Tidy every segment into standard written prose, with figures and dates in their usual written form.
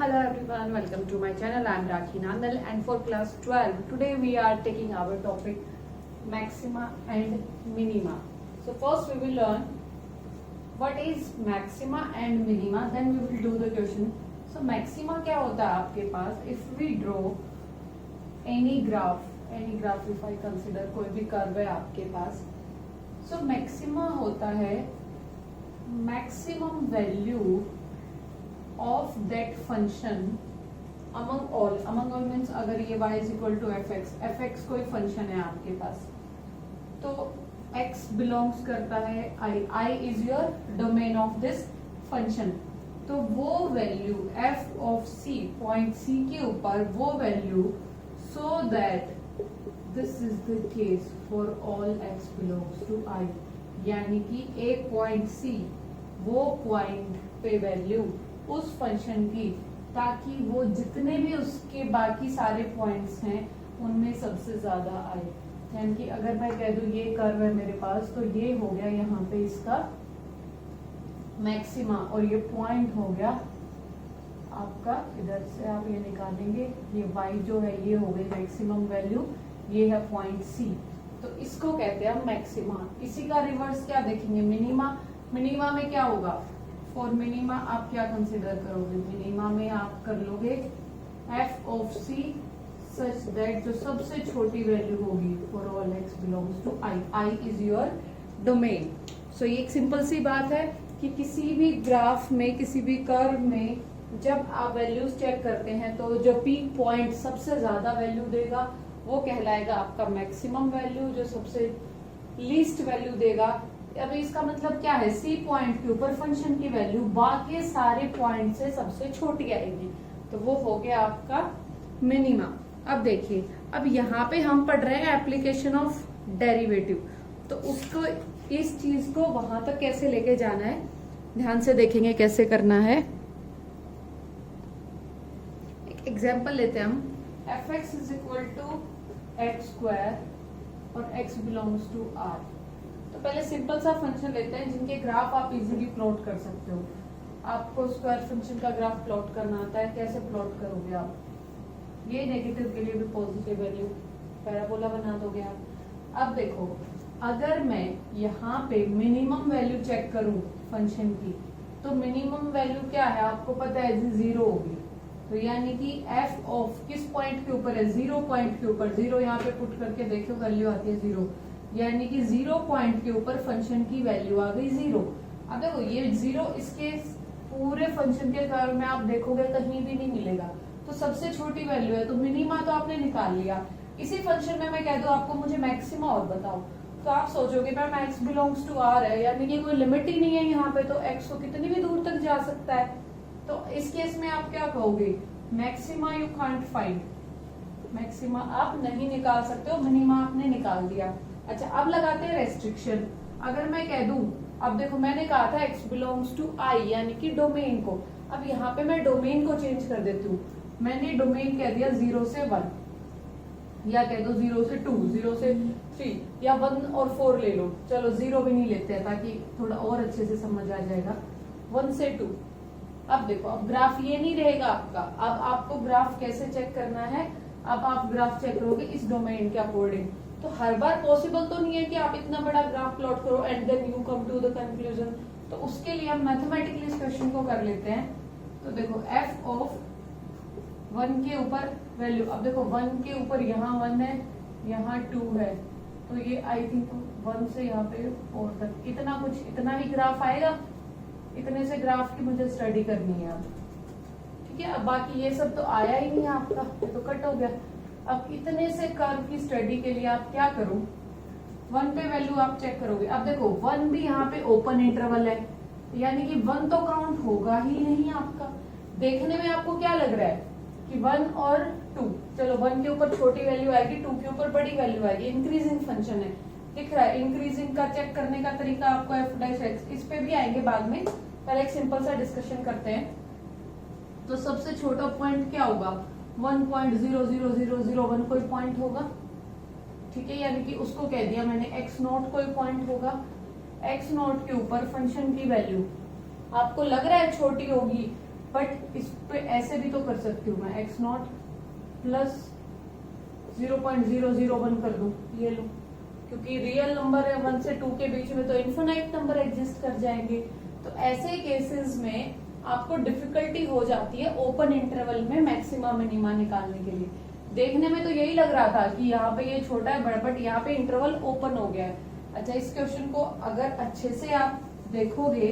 Hello everyone, welcome to my channel. I am Rakhi Nandal and for class 12, today we are taking our topic maxima and minima. So first we will learn what is maxima and minima, then we will do the question. So maxima क्या होता है आपके पास? If we draw any graph if I consider कोई भी curve है आपके पास, so maxima होता है maximum value of that function among all means अगर ये y is equal to fx कोई फंक्शन है आपके पास तो x belongs करता है I is your domain of this function, तो वो value f of c point c के ऊपर वो value so that this is the case for all x belongs to I, यानी कि एक पॉइंट c वो पॉइंट पे वैल्यू उस फंक्शन की ताकि वो जितने भी उसके बाकी सारे पॉइंट्स हैं उनमें सबसे ज्यादा आए। यानी कि अगर मैं कह दूं ये कर्व है मेरे पास तो ये हो गया यहाँ पे इसका मैक्सिमा और ये पॉइंट हो गया आपका, इधर से आप ये निकालेंगे ये y जो है ये हो गई मैक्सिमम वैल्यू, ये है पॉइंट c, तो इसको कहते हैं हम मैक्सिमा। इसी का रिवर्स क्या देखेंगे मिनिमा। मिनिमा में क्या होगा? फॉर मिनिमा आप क्या कंसिडर करोगे? मिनिमा में आप कर लोगे f of c such that जो सबसे छोटी वैल्यू होगी for all x belongs to I is your domain. So ये एक सिंपल सी बात है कि किसी भी ग्राफ में किसी भी कर्व में जब आप वैल्यूज चेक करते हैं तो जो पीक पॉइंट सबसे ज्यादा वैल्यू देगा वो कहलाएगा आपका मैक्सिमम वैल्यू, जो सबसे लीस्ट वैल्यू देगा अब इसका मतलब क्या है? सी पॉइंट के ऊपर फंक्शन की वैल्यू बाकी सारे पॉइंट से सबसे छोटी आएगी, तो वो हो गया आपका मिनिमा। अब देखिए, अब यहाँ पे हम पढ़ रहे हैं एप्लीकेशन ऑफ डेरिवेटिव, तो उसको इस चीज को वहां तक कैसे लेके जाना है ध्यान से देखेंगे कैसे करना है। एक एग्जाम्पल लेते हैं हम, fx is equal to x square और x बिलोंग्स टू r। तो पहले सिंपल सा फंक्शन लेते हैं जिनके ग्राफ आप इजीली प्लॉट कर सकते हो। आपको स्क्वायर फंक्शन का ग्राफ प्लॉट करना आता है, कैसे प्लॉट करोगे आप? ये नेगेटिव के लिए भी पॉजिटिव वैल्यू पैराबोला बना दोगे आप। अब देखो, अगर मैं यहाँ पे मिनिमम वैल्यू चेक करूं फंक्शन की, तो मिनिमम वैल्यू क्या है आपको पता है? 0 होगी, तो यानी कि f ऑफ किस पॉइंट के ऊपर है? 0 पॉइंट के ऊपर। 0 यहाँ पे पुट करके देखो वैल्यू आती है 0, यानी कि 0 पॉइंट के ऊपर फंक्शन की वैल्यू आ गई 0। अब देखो ये 0 इसके पूरे फंक्शन के कर्व में आप देखोगे कहीं भी नहीं मिलेगा, तो सबसे छोटी वैल्यू है, तो मिनिमा तो आपने निकाल लिया। इसी फंक्शन में मैं कह दूं आपको मुझे मैक्सिमा और बताओ, तो आप सोचोगे ma'am x belongs to r है, यानी कि कोई लिमिट ही नहीं है यहाँ पे, तो x को कितनी भी दूर तक जा सकता है। तो इस केस में आप क्या कहोगे? Maxima you can't find, maxima आप नहीं निकाल सकते हो, मिनिमा आपने निकाल दिया। अच्छा, अब लगाते हैं रेस्ट्रिक्शन। अगर मैं कह दूं, अब देखो मैंने कहा था x बिलोंग्स टू I यानी कि डोमेन को, अब यहाँ पे मैं डोमेन को चेंज कर देती हूँ। मैंने डोमेन कह दिया 0 से 1, या कह दो 0 से 2, 0 से 3, या 1 और 4 ले लो। चलो 0 भी नहीं लेते हैं ताकि थोड़ा और अच्छे से समझ आ जाएगा। 1 से 2। अब देखो, अब ग्राफ ये नहीं रहेगा आपका, अब आपको ग्राफ कैसे चेक करना है? अब आप ग्राफ चेक करोगे इस डोमेन के अकॉर्डिंग, तो हर बार पॉसिबल तो नहीं है कि आप इतना बड़ा ग्राफ प्लॉट करो and then you come to the conclusion, तो उसके लिए हम मैथमेटिकली इस क्वेश्चन को कर लेते हैं। तो देखो f ऑफ 1 के ऊपर वैल्यू, अब देखो 1 के ऊपर यहाँ 1 है, यहाँ 2 है, तो ये आई थिंक 1 से यहाँ पे 4 तक इतना ही ग्राफ आएगा। इतने से ग्राफ की मुझे स्टडी करनी है अब, ठीक है। अब बाकी ये सब तो आया ही नहीं आपका, ये तो कट हो गया। अब इतने से कर्व की स्टडी के लिए आप क्या करो? 1 पे वैल्यू आप चेक करोगे। अब देखो 1 भी यहाँ पे ओपन इंटरवल है, यानी कि 1 तो काउंट होगा ही नहीं आपका। देखने में आपको क्या लग रहा है कि 1 और 2, चलो 1 के ऊपर छोटी वैल्यू आएगी, 2 के ऊपर बड़ी वैल्यू आएगी, इंक्रीजिंग फंक्शन है, दिख रहा है। इंक्रीजिंग का चेक करने का तरीका आपको f'(x), इस पे भी आएंगे बाद में, पहले एक सिंपल सा डिस्कशन करते हैं। तो सबसे छोटा पॉइंट क्या होगा? 1.00001 कोई पॉइंट होगा, ठीक है, यानी कि उसको कह दिया मैंने x0 कोई पॉइंट होगा। x0 के ऊपर फंक्शन की वैल्यू आपको लग रहा है छोटी होगी, बट इस पे ऐसे भी तो कर सकती हूँ मैं, एक्स नॉट प्लस 0.001 कर दूं, ये लो, क्योंकि रियल नंबर है 1 से 2 के बीच में तो इन्फिनाइट नंबर एग्जिस्ट कर जाएंगे। तो ऐसे केसेस में आपको डिफिकल्टी हो जाती है ओपन इंटरवल में मैक्सिमा मिनिमा निकालने के लिए। देखने में तो यही लग रहा था कि यहाँ पे ये छोटा है बड़ा, बट यहाँ पे इंटरवल ओपन हो गया है। अच्छा, इस क्वेश्चन को अगर अच्छे से आप देखोगे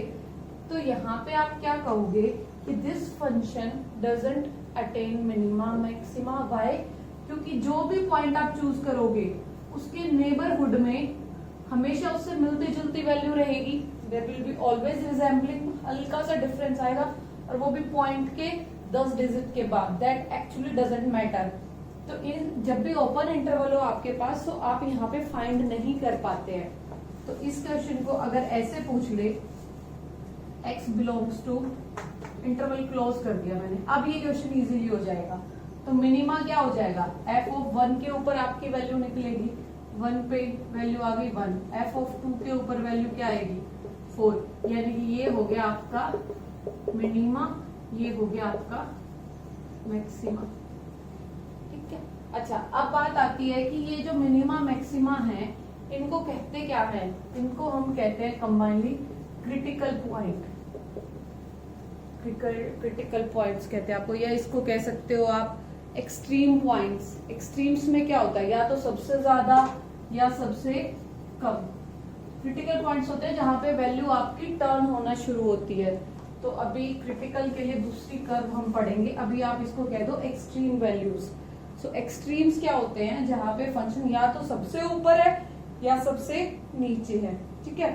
तो यहाँ पे आप क्या कहोगे कि this function doesn't attain minima maxima. Why? क्योंकि जो भी पॉइंट आप चूज करोगे उसके नेबरहुड में हमेशा उससे मिलती जुलती वैल्यू रहेगी। There will be always resembling, हल्का सा डिफरेंस आएगा, और वो भी पॉइंट के 10 डिजिट के बाद। That actually doesn't matter. तो इन जब भी ओपन इंटरवल हो आपके पास तो आप यहाँ पे फाइंड नहीं कर पाते हैं। तो इस क्वेश्चन को अगर ऐसे पूछ ले, x belongs to, interval close कर दिया मैंने, अब ये क्वेश्चन इजीली हो जाएगा। तो मिनिमा क्या हो जाएगा, f ऑफ 1 के ऊपर आपकी वैल्यू निकलेगी, 1 पे वैल्यू आ गई 1, f ऑफ 2 के ऊपर वैल्यू क्या आएगी 4, यानी कि ये हो गया आपका मिनिमा, ये हो गया आपका मैक्सिमा। ठीक है। अच्छा, अब बात आती है कि ये जो मिनिमा मैक्सिमा है इनको कहते क्या है, इनको हम कहते हैं combinedly critical point. Critical points कहते हैं आपको, या इसको कह सकते हो आप एक्सट्रीम पॉइंट्स। एक्सट्रीम्स में क्या होता है, या तो सबसे ज्यादा या सबसे कम। क्रिटिकल पॉइंट्स होते हैं जहां पे वैल्यू आपकी टर्न होना शुरू होती है। तो अभी क्रिटिकल के लिए दूसरी कर्व हम पढ़ेंगे, अभी आप इसको कह दो एक्सट्रीम वैल्यूज। सो एक्सट्रीम्स क्या होते हैं, जहां पे फंक्शन या तो सबसे ऊपर है या सबसे नीचे है। ठीक है।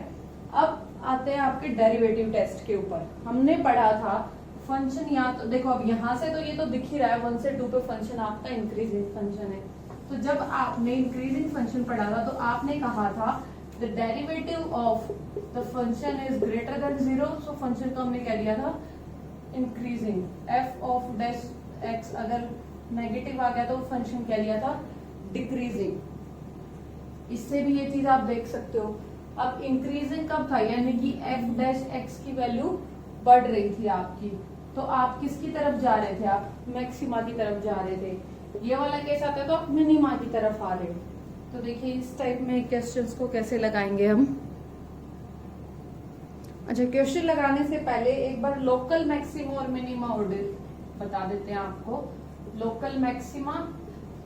अब आते हैं आपके डेरिवेटिव टेस्ट के ऊपर। हमने पढ़ा था फंक्शन, या तो देखो अब यहां से तो ये तो दिख ही रहा है 1 से 2 पे फंक्शन आपका इंक्रीजिंग फंक्शन है। तो जब आपने इंक्रीजिंग फंक्शन पढ़ा था तो आपने कहा था the derivative of the function is greater than 0। So function को हमने क्या दिया था increasing. F of dash x अगर नेगेटिव आ गया तो फंक्शन क्या दिया था डिक्रीजिंग। इससे भी ये चीज आप देख सकते हो। अब इंक्रीजिंग कब था, यानी कि एफ डैश एक्स की वैल्यू बढ़ रही थी आपकी, तो आप किसकी तरफ जा रहे थे, आप मैक्सिमा की तरफ जा रहे थे। ये वाला केस आता है तो आप मिनिमा की तरफ आ रहे हो। तो देखिए इस टाइप में क्वेश्चंस को कैसे लगाएंगे हम। अच्छा, क्वेश्चन लगाने से पहले एक बार लोकल मैक्सिमा और मिनिमा ऑर्डर बता देते हैं आपको। लोकल मैक्सिमा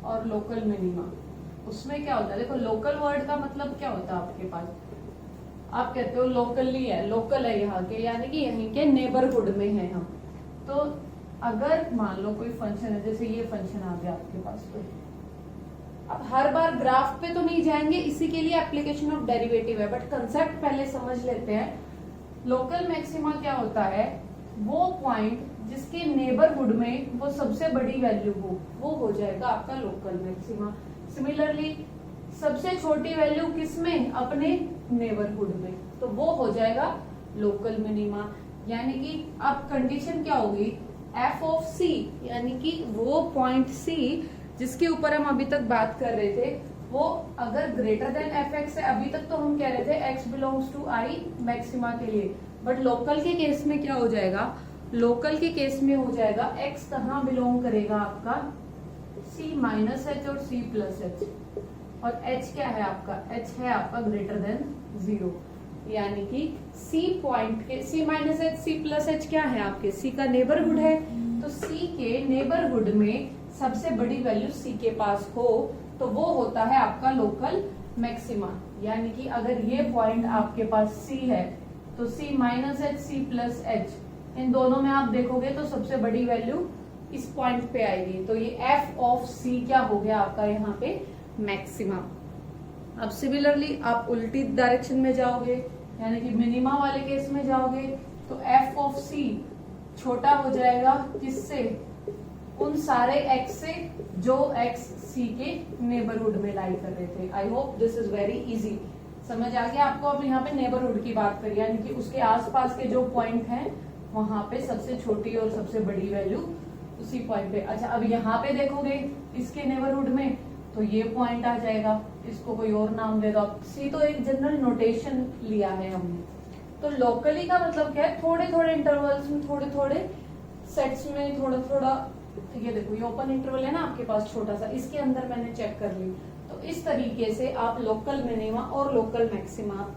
और लोकल मिनिमा, उसमें क्या होता है, देखो लोकल वर्ड का मतलब क्या होता है आपके पास, आप कहते हो लोकली है, लोकल है यहाँ के, यानी कि यहीं के नेबरहुड में है हम। तो अगर मान लो कोई फंक्शन है, जैसे ये फंक्शन आ गया आपके पास, तो अब हर बार ग्राफ पे तो नहीं जाएंगे, इसी के लिए एप्लीकेशन ऑफ डेरिवेटिव है, बट कंसेप्ट पहले समझ लेते हैं। लोकल मैक्सिमा क्या होता है, वो पॉइंट जिसके नेबरहुड में वो सबसे बड़ी वैल्यू हो, वो हो जाएगा आपका लोकल मैक्सिमा। सिमिलरली सबसे छोटी वैल्यू किसमें, अपने नेबरहुड में, तो वो हो जाएगा लोकल मिनिमा। यानी कि अब कंडीशन क्या होगी, एफ ऑफ सी, यानी कि वो पॉइंट सी जिसके ऊपर हम अभी तक बात कर रहे थे, वो अगर ग्रेटर देन एफ एक्स है, अभी तक तो हम कह रहे थे x belongs to I maxima के लिए, बट लोकल के केस में क्या हो जाएगा, लोकल के केस में हो जाएगा एक्स कहाँ बिलोंग करेगा आपका, सी माइनस एच और सी प्लस एच, और h क्या है आपका, h है आपका ग्रेटर देन 0, यानी कि c पॉइंट के c minus H C plus h क्या है आपके, c का नेबरहुड है। तो c के नेबरहुड में सबसे बड़ी वैल्यू c के पास हो तो वो होता है आपका लोकल मैक्सिमा। यानी कि अगर ये पॉइंट आपके पास c है तो c minus H C plus H, इन दोनों में आप देखोगे तो सबसे बड़ी वैल्यू इस पॉइंट पे आएगी। तो ये f ऑफ c क्या हो गया आपका यहाँ पे मैक्सिमा। अब सिमिलरली आप उल्टी डायरेक्शन में जाओगे, यानी कि मिनिमा वाले केस में जाओगे, तो f ऑफ c छोटा हो जाएगा किससे, उन सारे x से जो x c के नेबरहुड में लाई कर रहे थे। I hope this is very easy, समझ आ गया आपको। अब यहाँ पे नेबरहुड की बात करिए, यानी कि उसके आसपास के जो पॉइंट हैं वहां पे सबसे छोटी और सबसे बड़ी वैल्यू उसी पॉइंट पे। अच्छा, अब यहाँ पे देखोगे इसके नेबरहुड में तो ये पॉइंट आ जाएगा, इसको कोई और नाम दे दो आप, सी तो एक जनरल नोटेशन लिया है हमने। तो लोकली का मतलब क्या है, थोड़े थोड़े इंटरवल्स में थोड़े थोड़े सेट्स में थोड़ा थोड़ा, ठीक है, देखो ये ओपन इंटरवल है ना आपके पास छोटा सा, इसके अंदर मैंने चेक कर ली। तो इस तरीके से आप लोकल मिनिमा और लोकल मैक्सिमा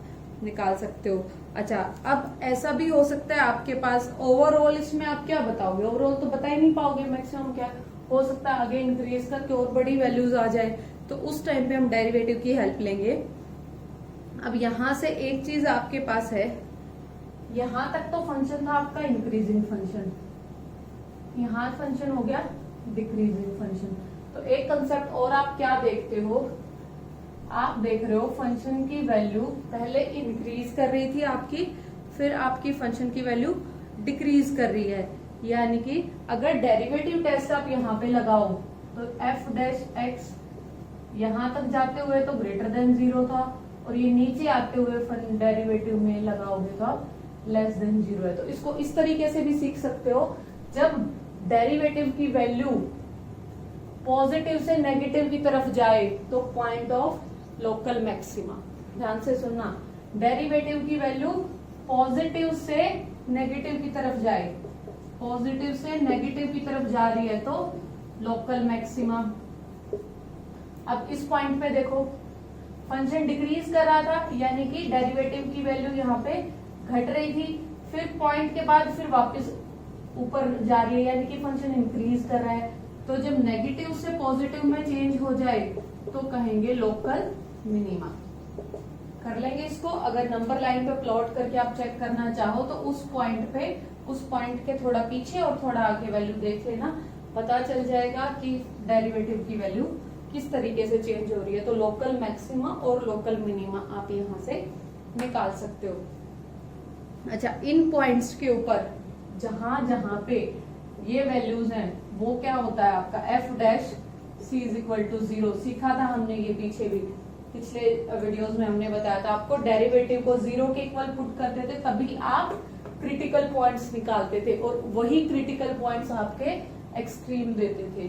निकाल सकते हो। अच्छा, अब ऐसा भी हो सकता है आपके पास ओवरऑल, इसमें आप क्या बताओगे, ओवरऑल तो बता ही नहीं पाओगे मैक्सिमम क्या हो सकता है, आगे इंक्रीज करके और बड़ी वैल्यूज आ जाए, तो उस टाइम पे हम डेरिवेटिव की हेल्प लेंगे। अब यहां से एक चीज आपके पास है, यहां तक तो फंक्शन था आपका इंक्रीजिंग फंक्शन, यहां फंक्शन हो गया डिक्रीजिंग फंक्शन। तो एक कंसेप्ट और आप क्या देखते हो, आप देख रहे हो फंक्शन की वैल्यू पहले इंक्रीज कर रही थी आपकी, फिर आपकी फंक्शन की वैल्यू डिक्रीज कर रही है। यानी कि अगर डेरिवेटिव टेस्ट आप यहाँ पे लगाओ तो एफ डैश एक्स यहां तक जाते हुए तो ग्रेटर देन 0 था, और ये नीचे आते हुए डेरिवेटिव में लगाओगे तो आप लेस देन 0 है। तो इसको इस तरीके से भी सीख सकते हो, जब डेरिवेटिव की वैल्यू पॉजिटिव से नेगेटिव की तरफ जाए तो पॉइंट ऑफ लोकल मैक्सिमा। ध्यान से सुनना, डेरिवेटिव की वैल्यू पॉजिटिव से नेगेटिव की तरफ जाए, पॉजिटिव से नेगेटिव की तरफ जा रही है तो लोकल मैक्सिमा। अब इस पॉइंट पे देखो फंक्शन डिक्रीज कर रहा था, यानी कि डेरिवेटिव की वैल्यू यहाँ पे घट रही थी, फिर पॉइंट के बाद फिर वापस ऊपर जा रही है, यानी कि फंक्शन इंक्रीज कर रहा है। तो जब नेगेटिव से पॉजिटिव में चेंज हो जाए तो कहेंगे लोकल मिनिमा। कर लेंगे इसको, अगर नंबर लाइन पे प्लॉट करके आप चेक करना चाहो तो उस पॉइंट के थोड़ा पीछे और थोड़ा आगे वैल्यू देख लेना, पता चल जाएगा कि डेरिवेटिव की वैल्यू किस तरीके से चेंज हो रही है। तो लोकल मैक्सिमा और लोकल मिनिमा आप यहां से निकाल सकते हो। अच्छा, इन पॉइंट्स के ऊपर जहां जहां पे ये वैल्यूज हैं वो क्या होता है आपका f dash c is equal to 0। सीखा था हमने ये पीछे भी, पिछले वीडियोस में हमने बताया था आपको, डेरिवेटिव को 0 के इक्वल पुट करते थे तभी आप क्रिटिकल पॉइंट्स निकालते थे, और वही क्रिटिकल पॉइंट्स आपके एक्सट्रीम देते थे।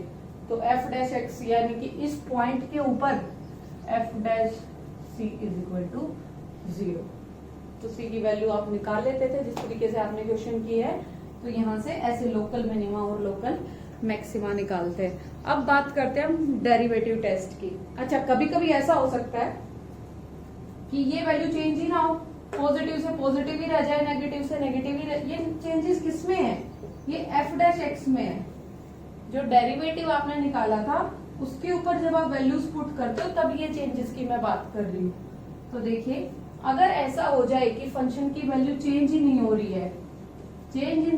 तो एफ डैश एक्स यानी कि इस पॉइंट के ऊपर f dash c is equal to 0। तो सी की वैल्यू आप निकाल लेते थे जिस तरीके से आपने क्वेश्चन किया है। तो यहां से ऐसे लोकल मिनिमा और लोकल मैक्सिमा निकालते हैं। अब बात करते हैं हम डेरिवेटिव टेस्ट की। अच्छा, कभी कभी ऐसा हो सकता है कि ये वैल्यू चेंज ही ना हो, पॉजिटिव से पॉजिटिव ही रह जाए, नेगेटिव से नेगेटिव ही रह। ये चेंजेस किस में है, ये एफ डैश एक्स में है। जो डेरिवेटिव आपने निकाला था उसके ऊपर जब आप वैल्यूज पुट करते हो तब ये चेंजेस की मैं बात कर रही हूँ। तो देखिए, अगर ऐसा हो जाए कि फंक्शन की वैल्यू चेंज ही नहीं हो रही है, चेंज इन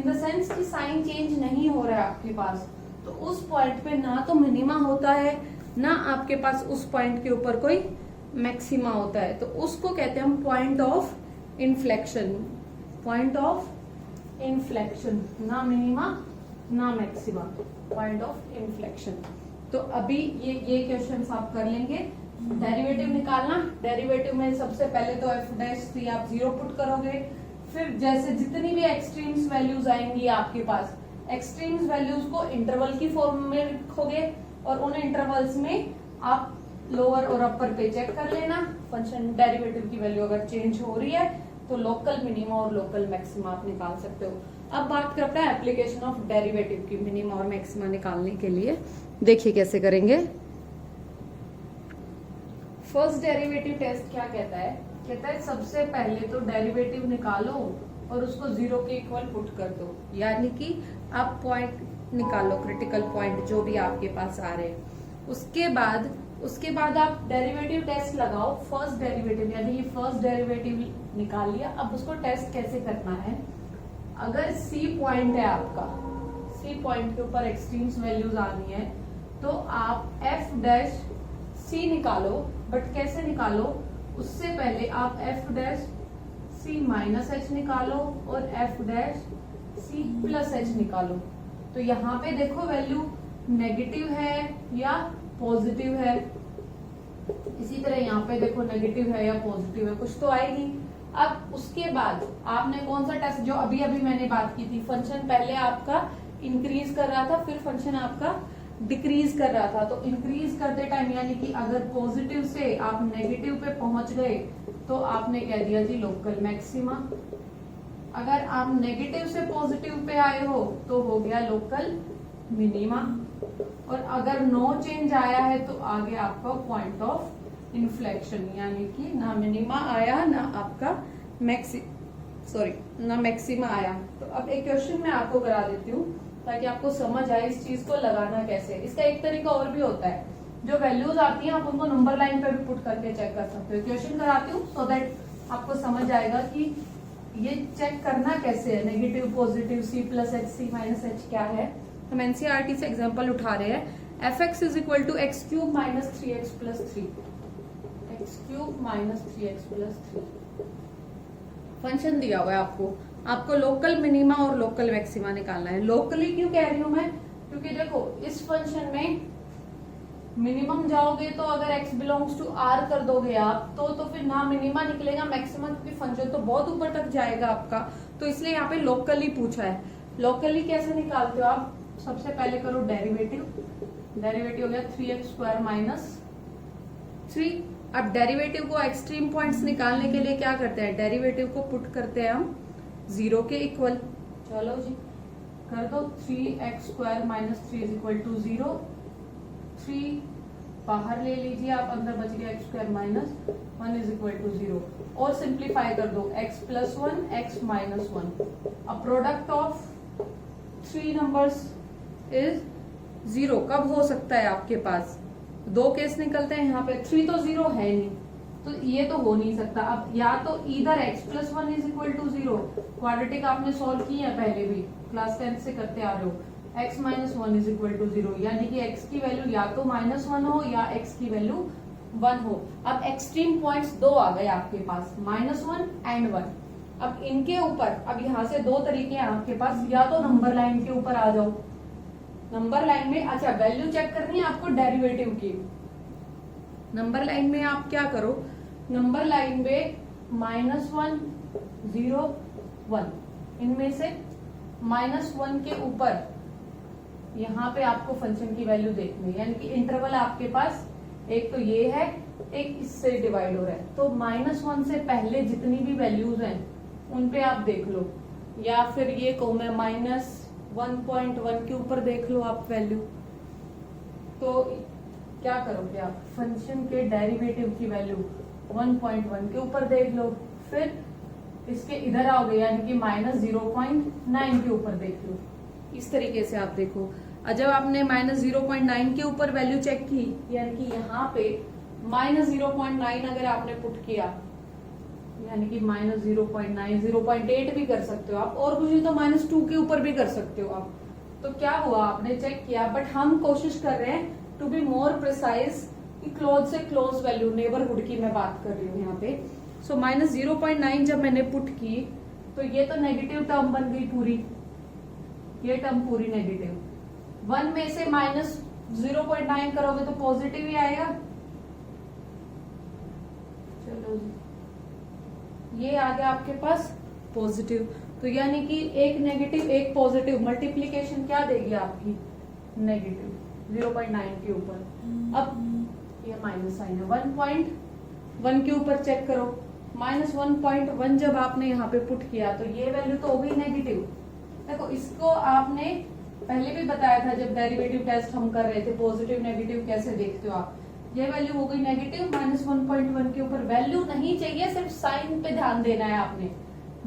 द सेंस कि साइन चेंज नहीं हो रहा है आपके पास, तो उस पॉइंट पे ना तो मिनिमा होता है ना आपके पास उस पॉइंट के ऊपर कोई मैक्सिमा होता है। तो उसको कहते हैं हम point of inflection. Point of inflection, ना मिनिमा ना मैक्सिमा, पॉइंट ऑफ इन्फ्लेक्शन। तो अभी ये क्वेश्चंस आप कर लेंगे। डेरिवेटिव निकालना, डेरिवेटिव में सबसे पहले तो एफ डैश सी आप 0 पुट करोगे, फिर जैसे जितनी भी एक्सट्रीम्स वैल्यूज आएंगी आपके पास, एक्सट्रीम्स वैल्यूज को इंटरवल की फॉर्म में लिखोगे, और उन इंटरवल्स में आप लोअर और अपर पे चेक कर लेना। फंक्शन डेरिवेटिव की वैल्यू अगर चेंज हो रही है तो लोकल मिनिमा और लोकल मैक्सिमा आप निकाल सकते हो। अब बात करते हैं एप्लीकेशन ऑफ डेरिवेटिव की मिनिमा और मैक्सिमा निकालने के लिए। देखिए कैसे करेंगे। फर्स्ट डेरिवेटिव टेस्ट क्या कहता है, कहता है सबसे पहले तो डेरिवेटिव निकालो और उसको 0 के इक्वल पुट कर दो, यानी कि आप पॉइंट निकालो, क्रिटिकल पॉइंट जो भी आपके पास आ रहे हैं। उसके बाद आप डेरिवेटिव टेस्ट लगाओ। फर्स्ट डेरिवेटिव यानी कि फर्स्ट डेरिवेटिव निकाल लिया। अब उसको टेस्ट कैसे करना है, अगर सी पॉइंट है आपका, सी पॉइंट के ऊपर एक्सट्रीम्स वैल्यूज आनी है, तो आप एफ डैश सी निकालो। बट कैसे निकालो, उससे पहले आप f dash c minus h निकालो और f dash c plus h निकालो। तो यहाँ पे देखो वैल्यू नेगेटिव है या पॉजिटिव है, इसी तरह यहाँ पे देखो नेगेटिव है या पॉजिटिव है, कुछ तो आएगी। अब उसके बाद आपने कौन सा टेस्ट, जो अभी अभी मैंने बात की थी, फंक्शन पहले आपका इंक्रीज कर रहा था, फिर फंक्शन आपका डिक्रीज कर रहा था। तो इंक्रीज करते टाइम यानी कि अगर पॉजिटिव से आप नेगेटिव पे पहुंच गए तो आपने कह दिया जी लोकल मैक्सिमा। अगर आप नेगेटिव से पॉजिटिव पे आए हो तो हो गया लोकल मिनिमा, और अगर नो चेंज आया है तो आ गया आपका पॉइंट ऑफ इन्फ्लेक्शन, यानी कि ना मिनिमा आया ना आपका ना मैक्सिमा आया। तो अब एक क्वेश्चन मैं आपको करा देती हूँ ताकि आपको समझ आए इस चीज को लगाना कैसे। इसका एक तरीका और भी होता है, जो वैल्यूज आती हैं आप उनको नंबर लाइन पे भी पुट करके चेक कर सकते हो। क्वेश्चन कराती हूँ सो दैट आपको समझ आएगा कि ये चेक करना कैसे है, negative positive, c plus h c minus h क्या है। हम एनसीईआरटी से एग्जांपल उठा रहे हैं, f x is equal to x cube minus 3x plus 3, x cube minus 3x plus 3 function दिया हुआ है आपको लोकल मिनिमा और लोकल मैक्सिमा निकालना है। लोकली क्यों कह रही हूं मैं, क्योंकि देखो इस फंक्शन में मिनिमम जाओगे तो अगर x बिलोंग्स टू r कर दोगे आप तो फिर ना मिनिमा निकलेगा मैक्सिमा, क्योंकि फंक्शन तो बहुत ऊपर तक जाएगा आपका, तो इसलिए यहाँ पे लोकली पूछा है। लोकली कैसे निकालते हो आप, सबसे पहले करो डेरिवेटिव, डेरिवेटिव हो गया 3x स्क्वायर माइनस 3। अब डेरिवेटिव को एक्सट्रीम पॉइंट्स निकालने के लिए क्या करते हैं, डेरिवेटिव को पुट करते हैं हम 0 के इक्वल। चलो जी कर दो, 3x square minus 3 is equal to 0, 3 बाहर ले लीजिए आप, अंदर बच गया x square minus 1 is equal to 0, और सिंप्लीफाई कर दो x प्लस 1 x माइनस 1। अब प्रोडक्ट ऑफ 3 नंबर्स इज 0 कब हो सकता है आपके पास, दो केस निकलते हैं यहाँ पे, 3 तो 0 है नहीं तो ये तो हो नहीं सकता। अब या तो इधर x plus 1 is equal to 0, quadratic आपने सॉल्व किया है पहले भी, क्लास 10 से करते आ रहे हो, x minus 1 is equal to 0, यानी कि x की वैल्यू या तो माइनस 1 हो या x की वैल्यू 1 हो। अब एक्सट्रीम पॉइंट्स दो आ गए आपके पास, माइनस 1 एंड 1। अब इनके ऊपर, अब यहाँ से दो तरीके हैं आपके पास, या तो नंबर लाइन के ऊपर आ जाओ, नंबर लाइन में अच्छा वैल्यू चेक करनी है आपको डेरिवेटिव की। नंबर लाइन में आप क्या करो, नंबर लाइन में -1 0 1, इनमें से -1 के ऊपर यहाँ पे आपको फंक्शन की वैल्यू देखनी है, यानी कि इंटरवल आपके पास एक तो ये है, एक इससे डिवाइड हो रहा है, तो -1 से पहले जितनी भी वैल्यूज हैं उन पे आप देख लो, या फिर ये कहूं मैं -1.1 के ऊपर देख लो आप वैल्यू। तो क्या करोगे आप, फंक्शन के डेरिवेटिव की वैल्यू 1.1 के ऊपर देख लो, फिर इसके इधर आओगे यानी कि -0.9 के ऊपर देख लो। इस तरीके से आप देखो, जब आपने -0.9 के ऊपर वैल्यू चेक की, यानी कि यहाँ पे -0.9 अगर आपने पुट किया, यानी कि -0.9 0.8 भी कर सकते हो आप, और कुछ नहीं तो -2 के ऊपर भी कर सकते हो आप। तो क्या हुआ, आपने चेक किया, बट हम कोशिश कर रहे हैं to be more precise, close से क्लोज वैल्यू, नेबरहुड की मैं बात कर रही हूँ यहाँ पे। सो -0.9 जब मैंने पुट की तो ये तो नेगेटिव टर्म बन गई पूरी, ये टर्म पूरी नेगेटिव। 1 में से -0.9 करोगे तो पॉजिटिव ही आएगा। चलो जी, ये आ गया आपके पास पॉजिटिव, तो यानी कि एक नेगेटिव एक पॉजिटिव, मल्टीप्लीकेशन क्या देगी आपकी, नेगेटिव 0.9 के ऊपर। अब ये माइनस साइन है, 1.1 के ऊपर चेक करो, -1.1 जब आपने यहाँ पे पुट किया तो ये वैल्यू तो हो गई नेगेटिव। देखो इसको आपने पहले भी बताया था जब डेरिवेटिव टेस्ट हम कर रहे थे, पॉजिटिव नेगेटिव कैसे देखते हो आप। ये वैल्यू हो गई नेगेटिव, -1.1 के ऊपर वैल्यू नहीं चाहिए, सिर्फ साइन पे ध्यान देना है आपने।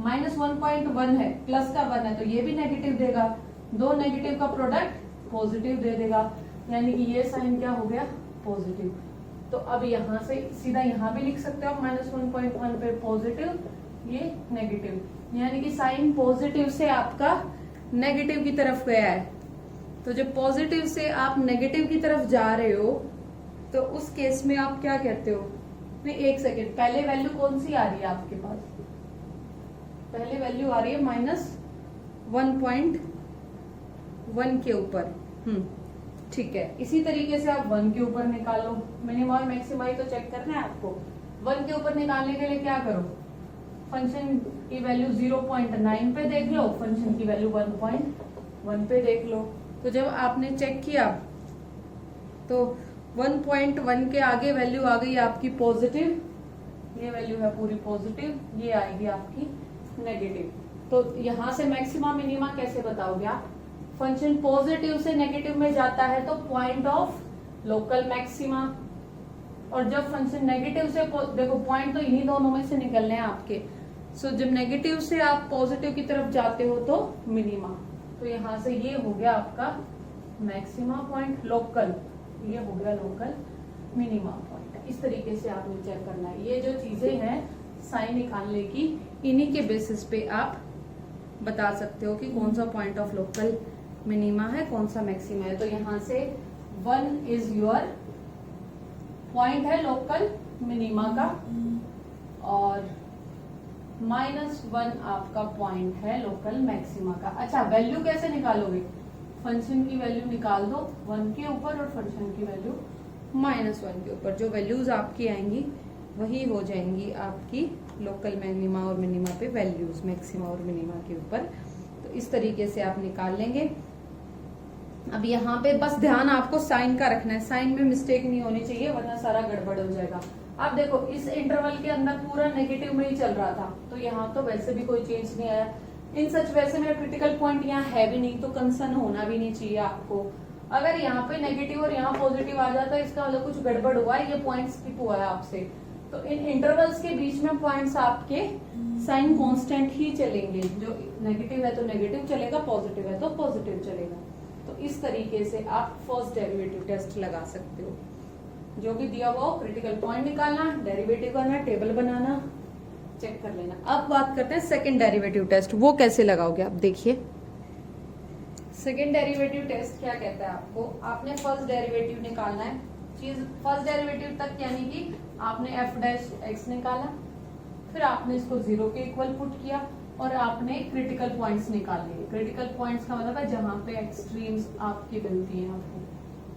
-1.1 है, प्लस का 1 है तो ये भी नेगेटिव देगा, दो नेगेटिव का प्रोडक्ट पॉजिटिव दे देगा, यानी कि ये साइन क्या हो गया, पॉजिटिव। तो अब यहाँ से सीधा यहाँ भी लिख सकते हो आप, -1.1 पे पॉजिटिव, ये नेगेटिव, यानी कि साइन पॉजिटिव से आपका नेगेटिव की तरफ गया है। तो जब पॉजिटिव से आप नेगेटिव की तरफ जा रहे हो तो उस केस में आप क्या कहते हो, नहीं एक सेकेंड, पहले वैल्यू कौन सी आ रही है आपके पास, पहले वैल्यू आ रही है -1.1 के ऊपर। ठीक है, इसी तरीके से आप 1 के ऊपर निकालो, मिनिमम और मैक्सिमम तो चेक करना है आपको। 1 के ऊपर निकालने के लिए क्या करो, फंक्शन की वैल्यू 0.9 पे देख लो, फंक्शन की वैल्यू 1.1 पे देख लो। तो जब आपने चेक किया तो 1.1 के आगे वैल्यू आ गई आपकी पॉजिटिव, ये वैल्यू है पूरी पॉजिटिव, ये आएगी आपकी नेगेटिव। तो यहाँ से मैक्सिमा मिनिमा कैसे बताओगे आप? फंक्शन पॉजिटिव से नेगेटिव में जाता है तो पॉइंट ऑफ लोकल मैक्सिमा, और जब फंक्शन नेगेटिव से, देखो पॉइंट तो इन्हीं दोनों में से निकलने हैं आपके, सो जब नेगेटिव से आप पॉजिटिव की तरफ जाते हो तो मिनिमा। तो यहाँ से ये हो गया आपका मैक्सिमा पॉइंट लोकल, ये हो गया लोकल मिनिमा पॉइंट। इस तरीके से आपने चेक करना है। ये जो चीजें हैं साइन निकालने की, इन्हीं के बेसिस पे आप बता सकते हो कि कौन सा पॉइंट ऑफ लोकल मिनिमा है, कौन सा मैक्सिमा है। तो यहाँ से 1 इज योर पॉइंट है लोकल मिनिमा का, और -1 आपका पॉइंट है लोकल मैक्सिमा का। अच्छा, वैल्यू कैसे निकालोगे? फंक्शन की वैल्यू निकाल दो 1 के ऊपर और फंक्शन की वैल्यू -1 के ऊपर। जो वैल्यूज आपकी आएंगी वही हो जाएंगी आपकी लोकल मैक्सिमा और मिनिमा पे वैल्यूज, मैक्सिमा और मिनिमा के ऊपर। तो इस तरीके से आप निकाल लेंगे। अब यहाँ पे बस ध्यान आपको साइन का रखना है, साइन में मिस्टेक नहीं होनी चाहिए वरना सारा गड़बड़ हो जाएगा। अब देखो इस इंटरवल के अंदर पूरा नेगेटिव में ही चल रहा था, तो यहाँ तो वैसे भी कोई चेंज नहीं आया। इन सच वैसे मेरा क्रिटिकल पॉइंट यहाँ है भी नहीं, तो कंसर्न होना भी नहीं चाहिए आपको। अगर यहाँ पे नेगेटिव और यहाँ पॉजिटिव आ जाता है, इसका मतलब कुछ गड़बड़ हुआ है, ये पॉइंट स्किप हुआ है आपसे। तो इन इंटरवल्स के बीच में पॉइंट्स आपके साइन कांस्टेंट ही चलेंगे। जो नेगेटिव है तो नेगेटिव चलेगा, पॉजिटिव है तो पॉजिटिव चलेगा। तो इस तरीके से आप फर्स्ट डेरिवेटिव टेस्ट लगा सकते हो। जो भी दिया हुआ हो, क्रिटिकल पॉइंट निकालना, डेरिवेटिव करना, टेबल बनाना, चेक कर लेना। अब बात करते हैं सेकंड डेरिवेटिव टेस्ट, वो कैसे लगाओगे आप देखिए। सेकंड डेरिवेटिव टेस्ट क्या कहता है आपको? आपने फर्स्ट डेरिवेटिव निकालना है। चीज फर्स्ट डेरिवेटिव तक यानी कि आपने f डैश x निकाला, फिर आपने इसको 0 के इक्वल पुट किया और आपने क्रिटिकल पॉइंट्स निकाल लिए। क्रिटिकल पॉइंट्स का मतलब है जहां पे एक्सट्रीम्स आपकी मिलती हैं आपको,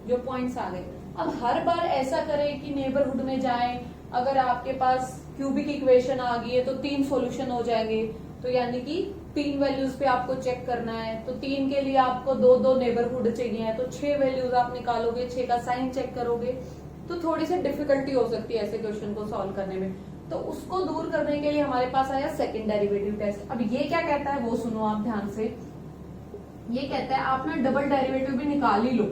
जो पॉइंट्स आ गए। अब हर बार ऐसा करें कि नेबरहुड में जाएं। अगर आपके पास क्यूबिक इक्वेशन आ गई है तो 3 सॉल्यूशन हो जाएंगे, तो यानी कि 3 वैल्यूज पे आपको चेक करना है। तो 3 के लिए आपको 2 नेबरहुड चाहिए, तो 6 वैल्यूज आप निकालोगे, 6 का साइन चेक करोगे, तो थोड़ी सी डिफिकल्टी हो सकती है ऐसे क्वेश्चन को सॉल्व करने में। तो उसको दूर करने के लिए हमारे पास आया सेकंड डेरिवेटिव टेस्ट। अब ये क्या कहता है वो सुनो आप ध्यान से। ये कहता है आप ना डबल डेरिवेटिव भी निकाल ही लो,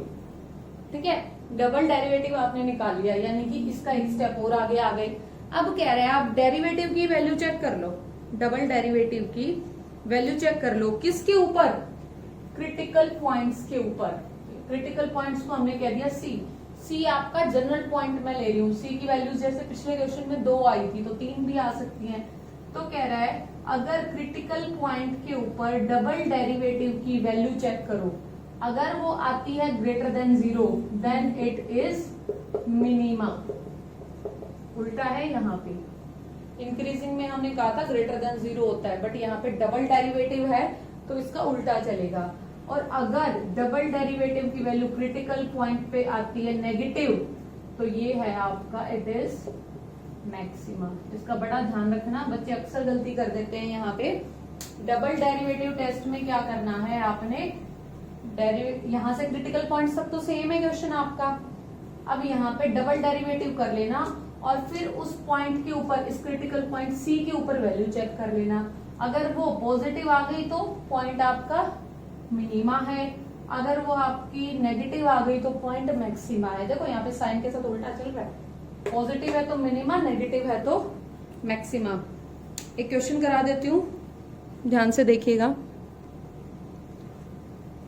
ठीक है। डबल डेरिवेटिव आपने निकाल लिया, यानी कि इसका एक स्टेप और आगे आ गए। अब कह रहे हैं आप डेरिवेटिव की वैल्यू चेक कर लो, डबल डेरिवेटिव की वैल्यू चेक कर लो। किसके ऊपर? क्रिटिकल पॉइंट्स के ऊपर। क्रिटिकल पॉइंट्स को हमने कह दिया सी आपका जनरल पॉइंट मैं ले रही हूँ। सी की वैल्यूज जैसे पिछले क्वेश्चन में 2 आई थी, तो 3 भी आ सकती हैं। तो कह रहा है अगर क्रिटिकल पॉइंट के ऊपर डबल डेरिवेटिव की वैल्यू चेक करो, अगर वो आती है greater than 0 then it is minima. उल्टा है यहाँ पे, इंक्रीजिंग में हमने कहा था ग्रेटर देन 0 होता है, बट यहाँ पे डबल डेरिवेटिव है तो इसका उल्टा चलेगा। और अगर डबल डेरिवेटिव की वैल्यू क्रिटिकल पॉइंट पे आती है नेगेटिव, तो ये है आपका इट इज मैक्सिमा। इसका बड़ा ध्यान रखना, बच्चे अक्सर गलती कर देते हैं यहाँ पे। डबल डेरिवेटिव टेस्ट में क्या करना है आपने, यहाँ से क्रिटिकल पॉइंट सब तो सेम है क्वेश्चन आपका। अब यहाँ पे डबल डेरिवेटिव कर लेना और फिर उस पॉइंट के ऊपर, इस क्रिटिकल पॉइंट सी के ऊपर वैल्यू चेक कर लेना। अगर वो पॉजिटिव आ गई तो पॉइंट आपका मिनिमा है, अगर वो आपकी नेगेटिव आ गई तो पॉइंट मैक्सिमा है। देखो यहाँ पे साइन के साथ उल्टा चल रहा है, पॉजिटिव है तो मिनिमा, नेगेटिव है तो मैक्सिमा। एक क्वेश्चन करा देती हूँ, ध्यान से देखिएगा।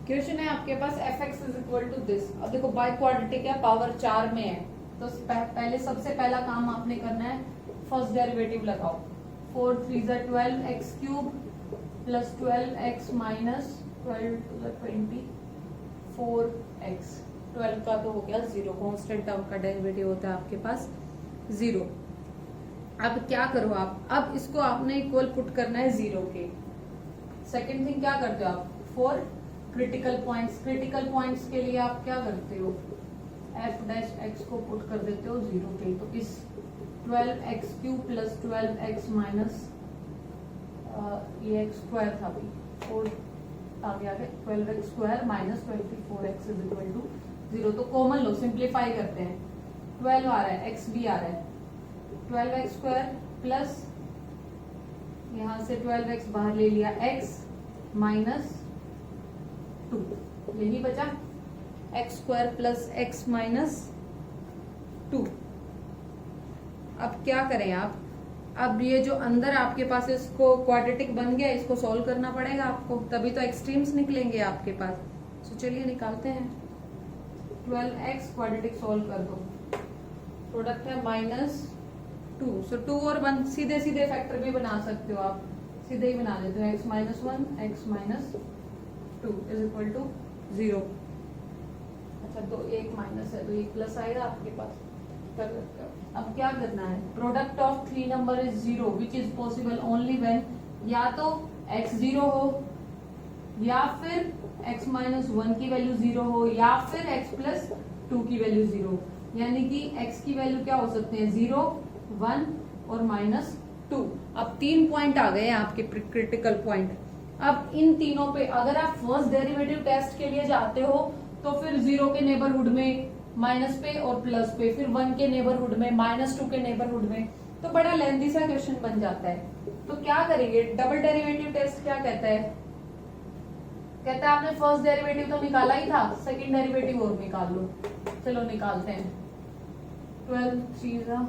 क्वेश्चन है आपके पास fx is equal to this. अब देखो बाय क्वाड्रेटिक है, पावर 4 में है, तो पहले सबसे पहला काम आपने करना है फर्स्ट डेरिवेटिव लगाओ। 4 3 ज़ा 12 x cube plus 12x minus 12 to the 24x। 12 का तो हो गया 0, कांस्टेंट टर्म का डेरिवेटिव होता है आपके पास 0। अब क्या करो आप, अब इसको आपने इक्वल पुट करना है 0 के। सेकेंड थिंग क्या करते हो आप, for critical points, critical points के लिए आप क्या करते हो, f डैश x को पुट कर देते हो 0 पे। तो इस 12x cube plus 12x minus ये x स्क्वायर था भाई, 4 आगे आगे 12x square minus 24x is equal to 0। तो कॉमन लो, सिंप्लीफाई करते हैं। 12 आ रहा है, x भी आ रहा है, 12x स्क्वायर प्लस यहाँ से 12x बाहर ले लिया, x माइनस 2, यही बचा x square plus x minus 2। अब क्या करें आप, अब ये जो अंदर आपके पास इसको क्वाड्रेटिक बन गया, इसको सॉल्व करना पड़ेगा आपको, तभी तो एक्सट्रीम्स निकलेंगे आपके पास। तो चलिए निकालते हैं। 12x क्वाड्रेटिक सॉल्व कर दो, प्रोडक्ट है -2। सो 2 और 1 सीधे सीधे फैक्टर भी बना सकते हो आप, सीधे ही बना देते हो। x minus 1 x minus 2 is equal to 0। अच्छा, तो एक माइनस है तो एक प्लस आएगा आपके पास। अब क्या करना है, product of 3 number is 0 which is possible only when या तो x 0 हो, या फिर x माइनस 1 की वैल्यू 0 हो, या फिर x प्लस 2 की वैल्यू 0। यानी कि x की वैल्यू क्या हो सकते हैं, 0, 1 और -2। अब 3 पॉइंट आ गए हैं आपके क्रिटिकल पॉइंट। अब इन तीनों पे अगर आप फर्स्ट डेरिवेटिव टेस्ट के लिए जाते हो तो फिर 0 के नेबरहुड में माइनस पे और प्लस पे, फिर 1 के नेबरहुड में, -2 के नेबरहुड में, तो बड़ा लेंथी सा क्वेश्चन बन जाता है। तो क्या करेंगे, डबल डेरिवेटिव टेस्ट क्या कहता है, कहता है आपने फर्स्ट डेरिवेटिव तो निकाला ही था, सेकंड डेरिवेटिव और निकाल लो। चलो निकालते हैं। 12 3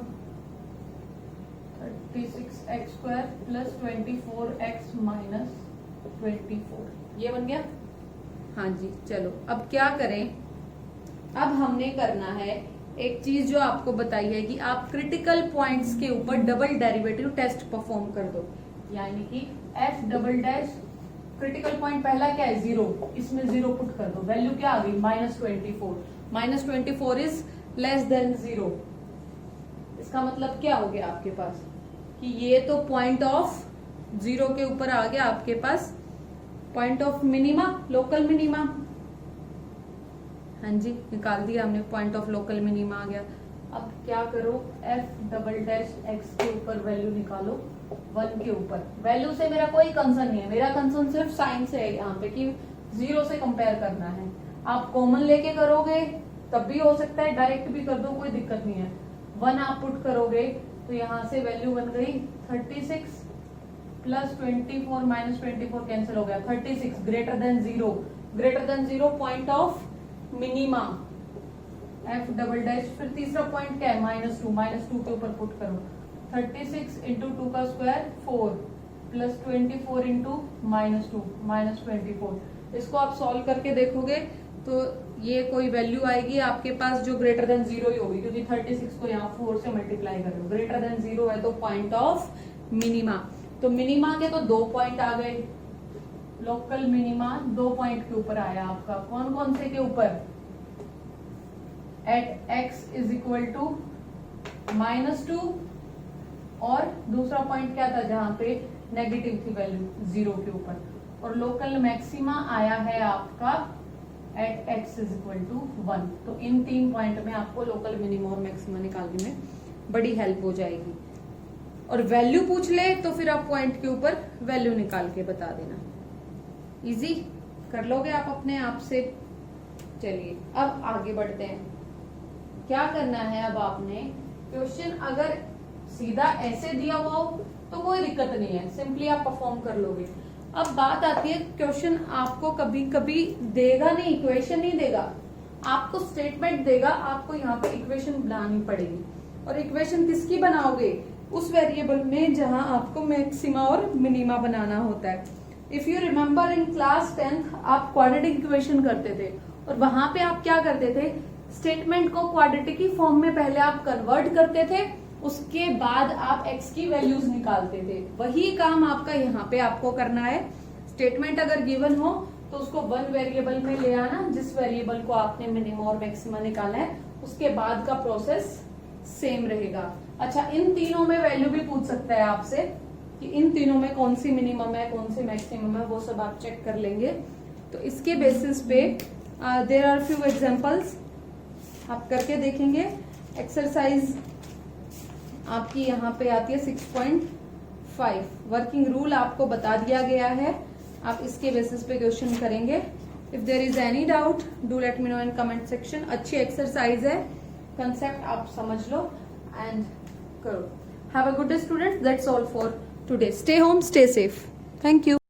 36x square plus 24x minus 24, ये बन गया। हाँ जी, चलो अब क्या करें, अब हमने करना है एक चीज जो आपको बताई है कि आप क्रिटिकल पॉइंट्स के ऊपर डबल डेरिवेटिव टेस्ट परफॉर्म कर दो। यानी कि f double dash, critical point पहला क्या है, 0, इसमें 0 पुट कर दो, वैल्यू क्या आ गई, -24। -24 इज लेस देन 0। इसका मतलब क्या हो गया आपके पास कि ये तो पॉइंट ऑफ 0 के ऊपर आ गया आपके पास, point of minima, local minima. हाँ जी, निकाल दिया हमने, पॉइंट ऑफ लोकल मिनिमा आ गया। अब क्या करो, f डबल डैश x के ऊपर वैल्यू निकालो, 1 के ऊपर। वैल्यू से मेरा कोई कंसर्न नहीं है, मेरा कंसर्न सिर्फ साइन से है यहाँ पे कि 0 से कंपेयर करना है। आप कॉमन लेके करोगे तब भी हो सकता है, डायरेक्ट भी कर दो, कोई दिक्कत नहीं है। 1 आप पुट करोगे तो यहाँ से वैल्यू बन गई 36 प्लस 24 माइनस 24 कैंसिल हो गया, 36 greater than 0, greater than 0 point of minima f double dash. फिर तीसरा पॉइंट क्या है, -2 के ऊपर पुट करो, 36 इंटू 2 का स्क्वायर 4 प्लस 24 इंटू -2 -24। इसको आप सॉल्व करके देखोगे तो ये कोई वैल्यू आएगी आपके पास जो ग्रेटर देन 0 ही होगी, क्योंकि 36 को यहाँ 4 से मल्टीप्लाई कर लो, ग्रेटर देन 0 है तो पॉइंट ऑफ मिनिमा। तो मिनिमा के तो 2 पॉइंट आ गए, लोकल मिनिमा 2 पॉइंट के ऊपर आया आपका। कौन कौन से के ऊपर, at x is equal to -2, और दूसरा पॉइंट क्या था जहां पे नेगेटिव थी वैल्यू 0 के ऊपर, और लोकल मैक्सिमा आया है आपका at x is equal to 1। तो इन 3 पॉइंट में आपको लोकल मिनिमा और मैक्सिमा निकालने में बड़ी हेल्प हो जाएगी। और वैल्यू पूछ ले तो फिर आप पॉइंट के ऊपर वैल्यू निकाल के बता देना, इजी कर लोगे आप अपने आप से। चलिए अब आगे बढ़ते हैं। क्या करना है, अब आपने क्वेश्चन अगर सीधा ऐसे दिया हुआ हो तो कोई दिक्कत नहीं है, सिंपली आप परफॉर्म कर लोगे। अब बात आती है, क्वेश्चन आपको कभी कभी देगा नहीं, इक्वेशन नहीं देगा, आपको स्टेटमेंट देगा, आपको यहाँ पे इक्वेशन बनानी पड़ेगी। और इक्वेशन किसकी बनाओगे, उस वेरिएबल में जहां आपको मैक्सिमा और मिनिमा बनाना होता है। If you remember in class 10th आप क्वाड्रेटिक इक्वेशन करते थे, और वहां पे आप क्या करते थे, स्टेटमेंट को क्वाड्रेटिक की फॉर्म में पहले आप कन्वर्ट करते थे, उसके बाद आप x की वैल्यूज निकालते थे। वही काम आपका यहाँ पे आपको करना है। स्टेटमेंट अगर गिवन हो तो उसको 1 वेरिएबल में ले आना, जिस वेरिएबल को आपने मिनिमा और मैक्सिमा निकाला है, उसके बाद का प्रोसेस सेम रहेगा। अच्छा, इन तीनों में वैल्यू भी पूछ सकता है आपसे कि इन तीनों में कौन सी मिनिमम है, कौन सी मैक्सिमम है, वो सब आप चेक कर लेंगे। तो इसके बेसिस पे देयर आर फ्यू एग्जांपल्स आप करके देखेंगे। एक्सरसाइज आपकी यहाँ पे आती है 6.5, वर्किंग रूल आपको बता दिया गया है, आप इसके बेसिस पे क्वेश्चन करेंगे। If there is any doubt do let me know in comment section. अच्छी एक्सरसाइज है, कंसेप्ट आप समझ लो एंड करो। Have a good day students, that's all for today. Stay home, stay safe. Thank you.